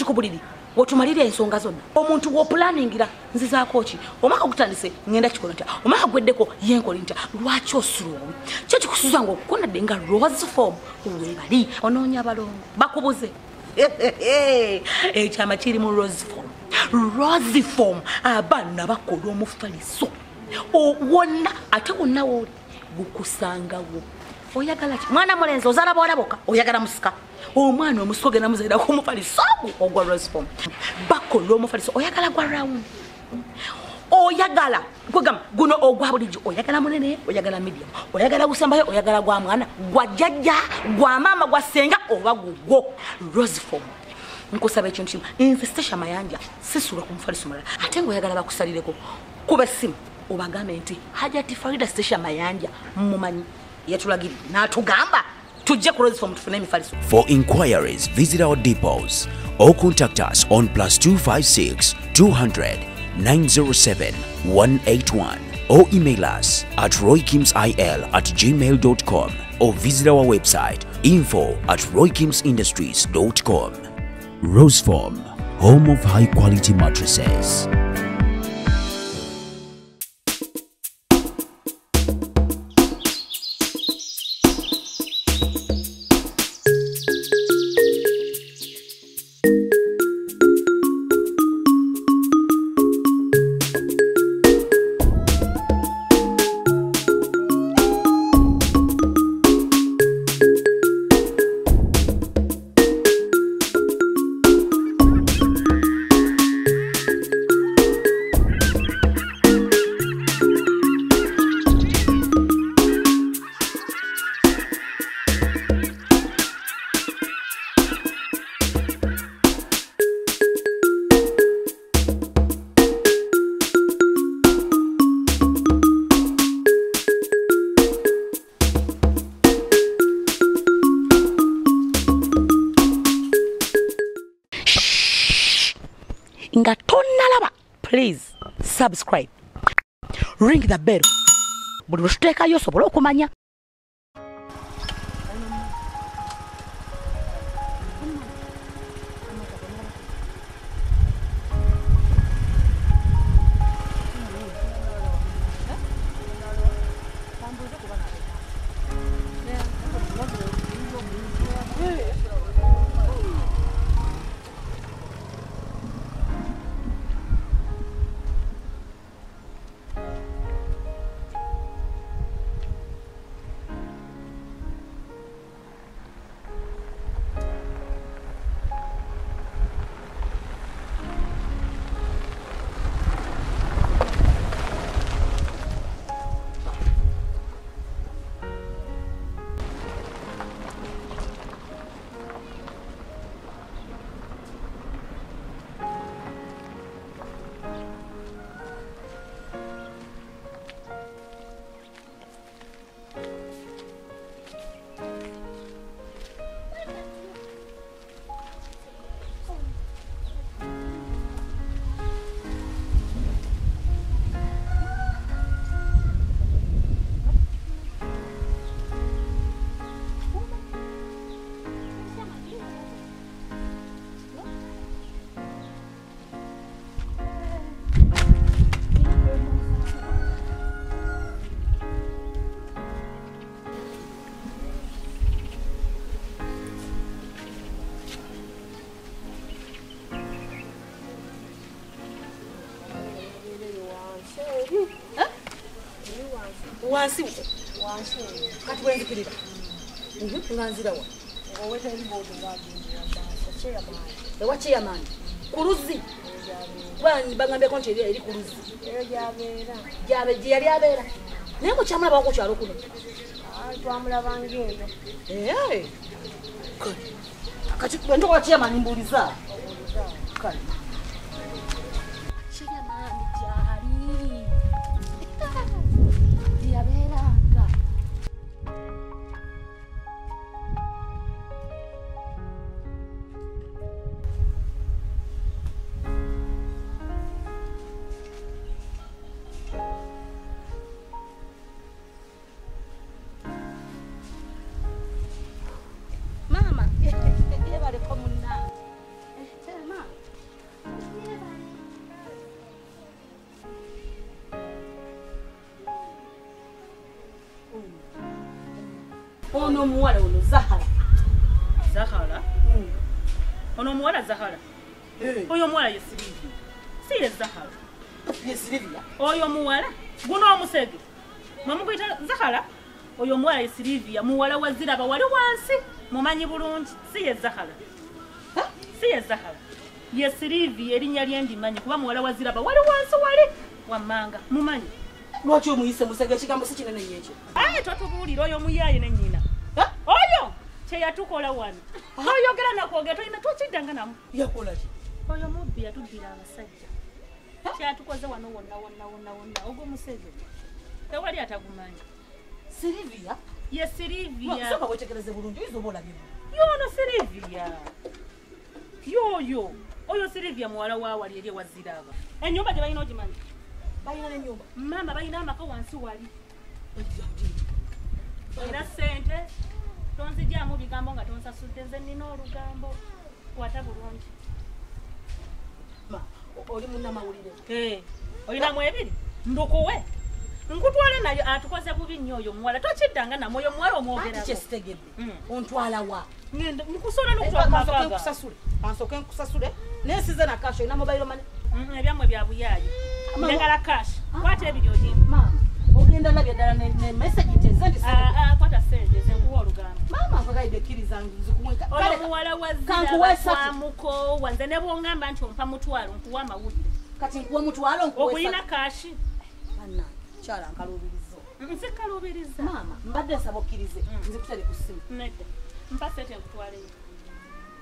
kati ku buliri wotumalira ensonga zonna omuntu wo planningira nzizaako ki omaka gutandise ngenda kikola ntya omaka gweddeko yenkola ntya lwaki osulubu kyo kikusuza nga okukonadde nga rose form webali onoonya abalongo bakubuze ekyama kiri mu rose form abaana bakola omufaliso wonna ate wonna wooli gukusangawo oyagala ki mwana mulenzi ozaala bwolaboka oyagala musika omwana omusika ogenda muzaira ku mufaliso ogwa rose form bakola omufaliso oyagala gwa round oyagala kwegamba guno ogwa bulijjo oyagala munene oyagala medium oyagala gusembayo oyagala gwa mwana gwa jjajja gwa maama gwa senga oba gugwo rose form nkusaba ekintu kimu nze Stasha Mayanja sisula ku mufaliso mulala ate ng'oyagala bakusalireko kuba essimu obagambe nti Hajati Farida Stasha Mayanja mumanyi yatulagiri n'atugamba tujje ku rose form tufune emifaliso. For inquiries visit our depots or contact us on +256 200 907 181 or email us at roykimsil@gmail.com or visit our website info@roykimsindustries.com. Rose Form, home of high quality mattresses. Nga tonnalaba please subscribe ring the bell buli lwetuteekayo osobole okumanya. Wansi kati wenzikirira nganzirawa ewa chairman ku luzzi bagambeko nti eri ku luzzi gye yali abeera naye mukyamulaba wako kyalo kuno twamulaba ngendo kati ntokola chairman mbuuliza kale ono muwala ono Zahara. Zahara? Ono muwala Zahara? Oyo muwala ye Silivia. Si ye Zahara. Ye Silivia? Oyo muwala? Guno omusege. Mamuguyita Zahara? Oyo muwala ye Silivia. Muwala wa Ziraba wali wansi. Mumanyi bulungi. Si ye Zahara. Si ye Zahara. Ye Silivia erinnya lye ndimanyi kuba muwala wa Ziraba wali wansi wali. Wammanga. Mumanyi. Lwaki omuyise musege ekigambo si kinene nnyo ekyo? Totubuulira oyo muyaaye ne nnyina. Oyo kyeyatukola wano. Oyogera nakwogera tolina twakiddanga namu. Yakola ki? Oyo mubbi yatubbira abasajja. Kyatukoze wano wonna ogw'omusege. Tewali atagumanyi. Silivia? Ye Silivia. Sooka wetegereze bulungi oyinza oba olabye. Yono Silivia. Yoyo. Oyo Silivia muwala wa wali eri ewa Ziraba. Ennyumba gye balina ogimanyi? Balina n'ennyumba. Mama balina amaka wansi wali. Era ssente tonzijjamu bigambo nga tonsasudde nze nnina olugambo. Kwata bulungi. Oli munnamawulire. Olinamu ebiri? Ndukuwe. Nkutwale nayo atukoze bubi nnyo oyo muwala. Tokiddanga namu oyo muwala omwogerako. Kyesitegedde. Ontwala wa? Nkusobola n'okutwala kansooke nkusasule. Nensize na kasho olina mobile money? Ebyammwe bya buyaayi. Njagala cash. Kwata ebiri ogimba. Maama, ogenda labye ddala ne message ntenze ndi kwata ssente ze nkuwa olugambo. Maama nkagayidde kkiriza nzikuweka. Oyo muwala wa Ziraba twamukoowa nze ne bw'ongamba nti ompa mutwalo nkuwa amawulire. Kati nkuwa mutwalo nkuwa ogulina kashi. Banna kyala nkalubirizo. Nze kalubiriza. Maama mbadde nsaba okkirize nzikutere ku ssimu. Nedda. Mpa ssente nkutwaleyo.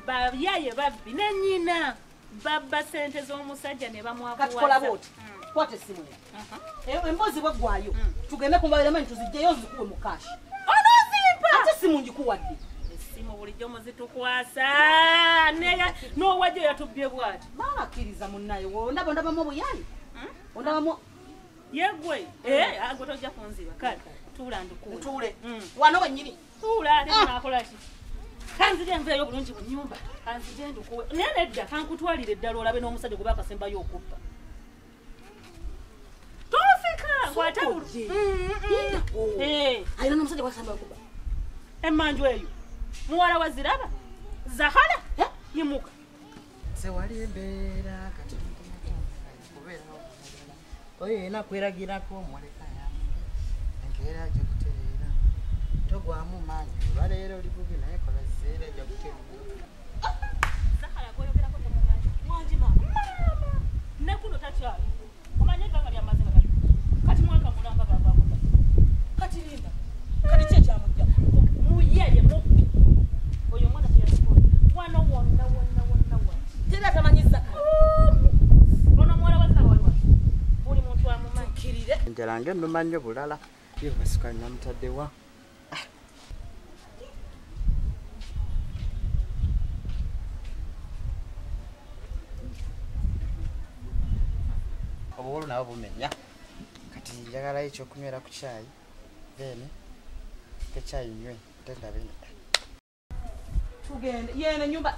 Bayaaye babbi ne nnyina babba ssente z'omusajja ne bamwavuwaza. Kati kola booti. Kwata essimu eyo. Emboozi bweggwayo tugende ku mobile money tuzijjeyo nzikuwe mu kashi. Onozimpa! Ate essimu ngikuwadde. Essimu bulijjo muzitukwasa. N'owajja yatubbye bw'ati. Maama akkiriza munnaye ondabamu obuyaayi. Ondabamu yegwe gwe tojja kunziba kale tuula ndikuwe. Ntuule. Wano wennyini. Tuula ate naakola ki? Kanzije nveeyo bulungi ku nnyumba. Kanzije ndukuwe. Naye nedda kankutwalire eddala olabe n'omusajja gwe baakasembayo okubba. Tofika! Kwata bulungi. Alina n'omusajja gwasembayo okubba. Emmanju eyo. Muwala wa Ziraba? Zahara? Yimuka. Sewali embeera kati kubeerawo. Oyo yena kweragirako omuleka yange. Enkeera ajja kutereera. Togwamu maanyi. Olwaleero oli bubi naye kola zzeera ajja kutereera. Zahara gwoyogerako tomumanyi. Wangi maama. Ne kuno takyali. Omanye ebbanga lyamaze nga kati mwaka mulamba bavaako. Kati linda. Kati ki ekyamujja? Muyeye mubbi. Oyo omwana teyasikola. Wano wonna. Tera atamanyiza kale. Ono muwala wa Ziraba wali wali. Buli muntu amumanyi. Tukkirire. Njala ng'ennuma nnyo bulala. Ye basukali namutaddewa. Obuwolu nabo bumenya. Kati njagalayo ekyokunywera ku caayi. Then ekyayi nywe ate ndabe. Tugende. Yene nyumba.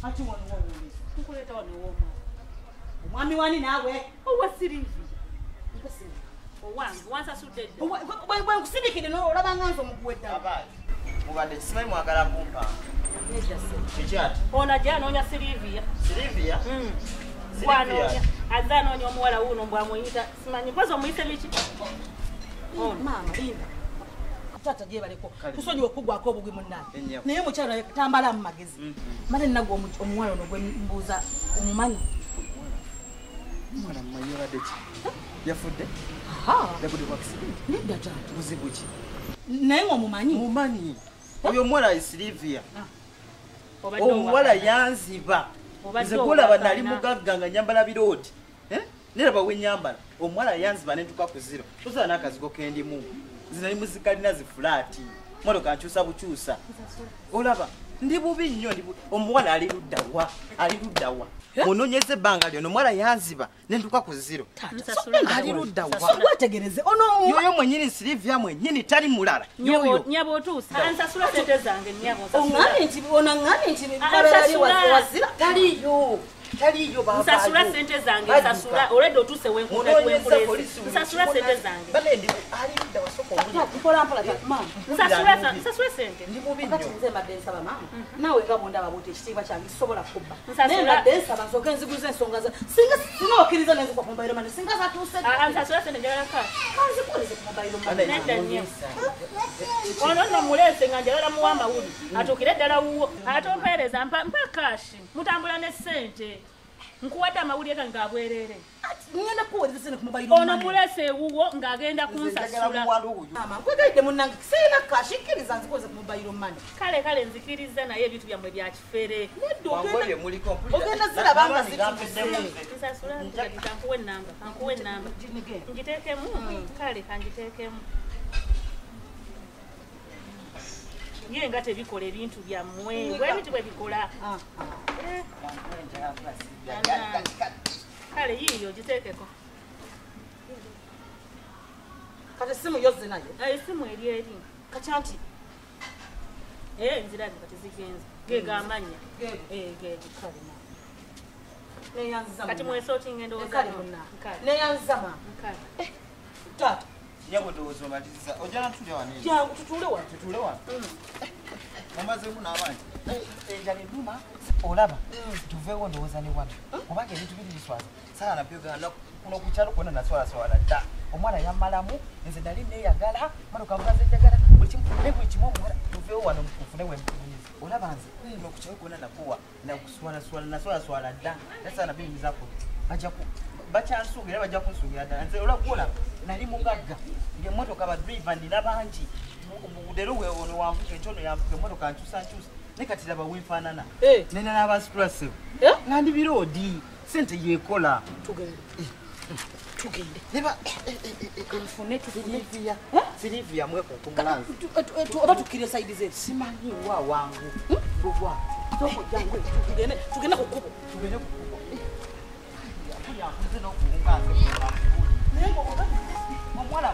Ati wano wawuliza. Nkuleeta wano ew'omwana. Omwami wani naawe. Owa Silivia. Nkasimu. Owange wansasudde dda. Bwe nkusindikire n'olaba nganza omuguwe ddala. Abaaji. Mubadde kimanyi mwagala kumpa. Nedda se. Ekyati. Ono ajja anoonya Silivia. Silivia? Bw'anoonya. Azze anoonya omuwala wuuno mbw'amuyita. Simanyi mpozi omuyise biki? Maama linda. Tata gyebaleko. Tusonyiwe okugwako obugwi munnaye. Ennyo. Naye mukyala tambala mu magezi. Male nagwa omuwala ono gwe mbuuza omumanyi. Mwana mmanyi obadde ki? Yafudde? Yagudde ku accident? Nedda taata. Buzibu ki? Naye ng'omumanyi. Mumanyi. Oyo omuwala ye Silivia. Obadde Omuwala yanziba. Nze kulaba nali mugagga nga nyambala birooti. Neraba we nyambala. Omuwala yanziba ne ntuka ku zero. Tosobola n'akazigo ke ndimu. Nze nali muzikalina zifulaati. Mmotoka nkyusa bukyusa. Olaba ndi bubi nnyo omuwala ali luddawa. Munoonyeze ebbanga lyo omuwala yanziba ne ntuka ku zero. Ali luddawa. Wetegereze ono Yoyo mwennyini Silivia mwennyini tali mulala. Nyabo otuusa. Ansasula ssente zange nnyabo. oŋŋambye nti babeera ali wazira. Taliyo. taliyo baba nsasula sente zange nsasula already otuse wenkulezi nsasula sente zange balendi ali nda wasoko mpola mama nsasula sente ndi mubi nnyo kati nze mbadde nsaba mama nawe nga bwonda babuti ekitiibwa kyange kisobola kubba Nsasula- mbadde nsaba nsoke nziguze ensonga za singa sinaokkiriza nenzikwa ku mobayiro mane singa zatuuse nsasula sente njagala kashi kanzikoleze ku mobayiro mane nedda nnyo ono nno mulese nga njagala muwa amawuli atuukire ddala wuwo ate ompeereza mpa kashi mutambula ne sente nkuwadde amawuli ega ngaabwerere ngenda kuwuliriza sente ku mobayiro ono mulese ewuwo ng'agenda kunsasula mama nkwegaidde munnange sirina kashi kkiriza nzikoleze ku mobayiro mane kale nzikiriza naye ebintu byammwe bya kifere wangole muli complete ogenda zirabanga zituse nsasula kankuwa ennamba ngiteekemu kale kangiteekemu ye nga tebikola ebintu byammwe bwebiti bwe bikola kale yiiyo giteekeko kati simu yozze nayo esimu eri kacyanti nzirazi kati zigenze gegamanya neyanziza kati mwesootinga endowooza ekali munna neyanziza mama taata nyabo ndowooza omaliriza ojala ntulya wano jangu tutule wano tutule wano omazemu n'abangi enjala ennuma olaba tuveewo ndowooza ne wano kubanga ebintu biri biswaza saala nabyogana kuno ku kyalo kwonna naswalaswala dda omwana yammalamu nze nali neeyagala manuka mukazi enjagala buli kimu omuwala tuveewo wano nfune wempunyiriza olaba nze kuno ku kyalo kwonna nakuwa nakuswalaswala naswalaswala dda nasaala nabiyimizako bakyansuugira era bajja kunsuugira ddala nze olwakuola nali mugagga ngaemmotoka badriva ndina bangi leero ono wanvuga ekyono yanvuga emmotoka nkyusa naye kati laba wenfaanana nena n'abasitulasebu nga ndi biroodi sente yeekola tugende nfune silivia mwekunkumulanzi oba tukkire saidi zetu simanyi wa wangu lugwa tugende ku kkubo tugende ku kubo yankuze n'okuwunganze omwana muwala